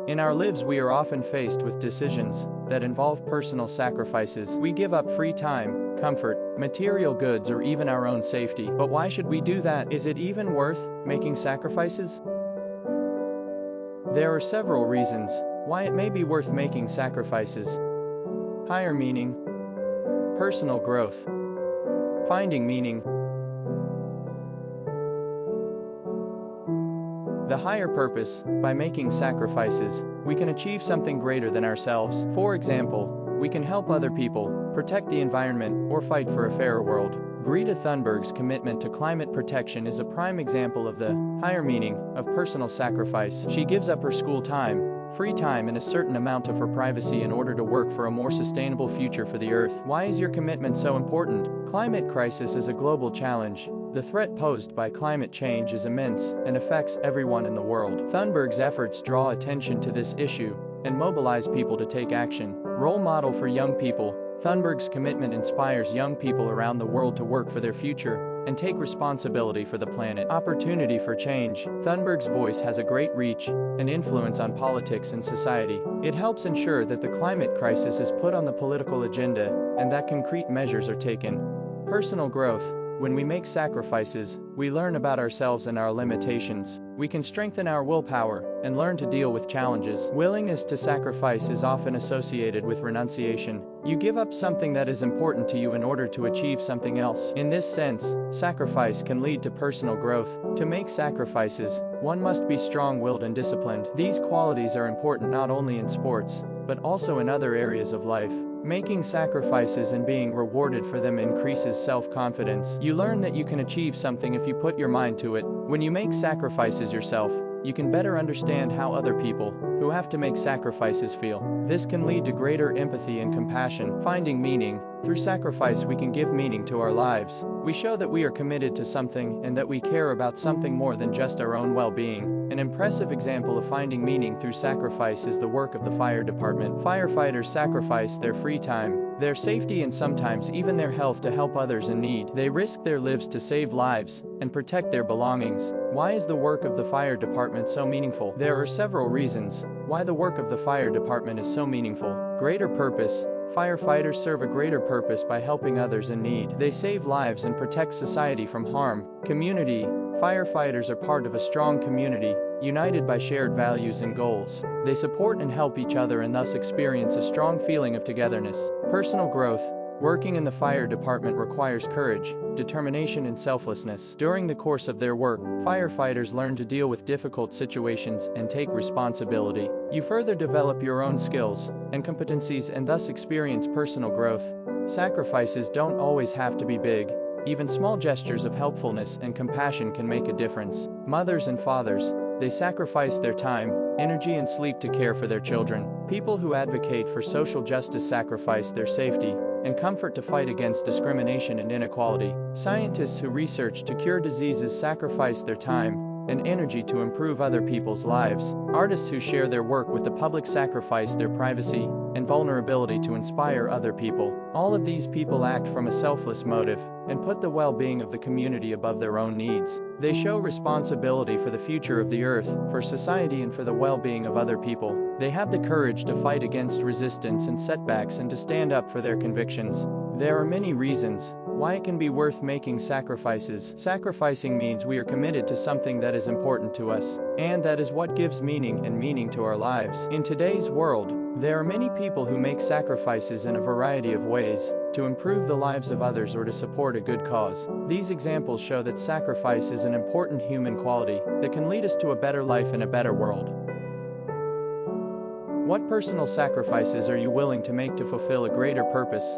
In our lives we are often faced with decisions that involve personal sacrifices. We give up free time, comfort, material goods, or even our own safety. But why should we do that? Is it even worth making sacrifices? There are several reasons why it may be worth making sacrifices. Higher meaning, personal growth, finding meaning. The higher purpose. By making sacrifices, we can achieve something greater than ourselves. For example, we can help other people, protect the environment, or fight for a fairer world. Greta Thunberg's commitment to climate protection is a prime example of the higher meaning of personal sacrifice. She gives up her school time, free time, and a certain amount of her privacy in order to work for a more sustainable future for the Earth. Why is your commitment so important? Climate crisis is a global challenge. The threat posed by climate change is immense and affects everyone in the world. Thunberg's efforts draw attention to this issue and mobilize people to take action. Role model for young people. Thunberg's commitment inspires young people around the world to work for their future and take responsibility for the planet. Opportunity for change. Thunberg's voice has a great reach and influence on politics and society. It helps ensure that the climate crisis is put on the political agenda and that concrete measures are taken. Personal growth. When we make sacrifices, we learn about ourselves and our limitations. We can strengthen our willpower and learn to deal with challenges. Willingness to sacrifice is often associated with renunciation. You give up something that is important to you in order to achieve something else. In this sense, sacrifice can lead to personal growth. To make sacrifices, one must be strong-willed and disciplined. These qualities are important not only in sports, but also in other areas of life. Making sacrifices and being rewarded for them increases self-confidence. You learn that you can achieve something if you put your mind to it. When you make sacrifices yourself, you can better understand how other people, who have to make sacrifices, feel. This can lead to greater empathy and compassion. Finding meaning. Through sacrifice we can give meaning to our lives. We show that we are committed to something and that we care about something more than just our own well-being. An impressive example of finding meaning through sacrifice is the work of the fire department. Firefighters sacrifice their free time, their safety, and sometimes even their health to help others in need. They risk their lives to save lives and protect their belongings. Why is the work of the fire department so meaningful? There are several reasons why the work of the fire department is so meaningful. Greater purpose. Firefighters serve a greater purpose by helping others in need. They save lives and protect society from harm. Community. Firefighters are part of a strong community, united by shared values and goals. They support and help each other and thus experience a strong feeling of togetherness. Personal growth. Working in the fire department requires courage, determination, and selflessness. During the course of their work, firefighters learn to deal with difficult situations and take responsibility. You further develop your own skills and competencies and thus experience personal growth. Sacrifices don't always have to be big. Even small gestures of helpfulness and compassion can make a difference. Mothers and fathers. They sacrifice their time, energy, and sleep to care for their children. People who advocate for social justice sacrifice their safety and comfort to fight against discrimination and inequality. Scientists who research to cure diseases sacrifice their time and energy to improve other people's lives. Artists who share their work with the public sacrifice their privacy and vulnerability to inspire other people. All of these people act from a selfless motive and put the well-being of the community above their own needs. They show responsibility for the future of the earth, for society, and for the well-being of other people. They have the courage to fight against resistance and setbacks and to stand up for their convictions. There are many reasons why it can be worth making sacrifices. Sacrificing means we are committed to something that is important to us, and that is what gives meaning to our lives. In today's world, there are many people who make sacrifices in a variety of ways to improve the lives of others or to support a good cause. These examples show that sacrifice is an important human quality that can lead us to a better life and a better world. What personal sacrifices are you willing to make to fulfill a greater purpose?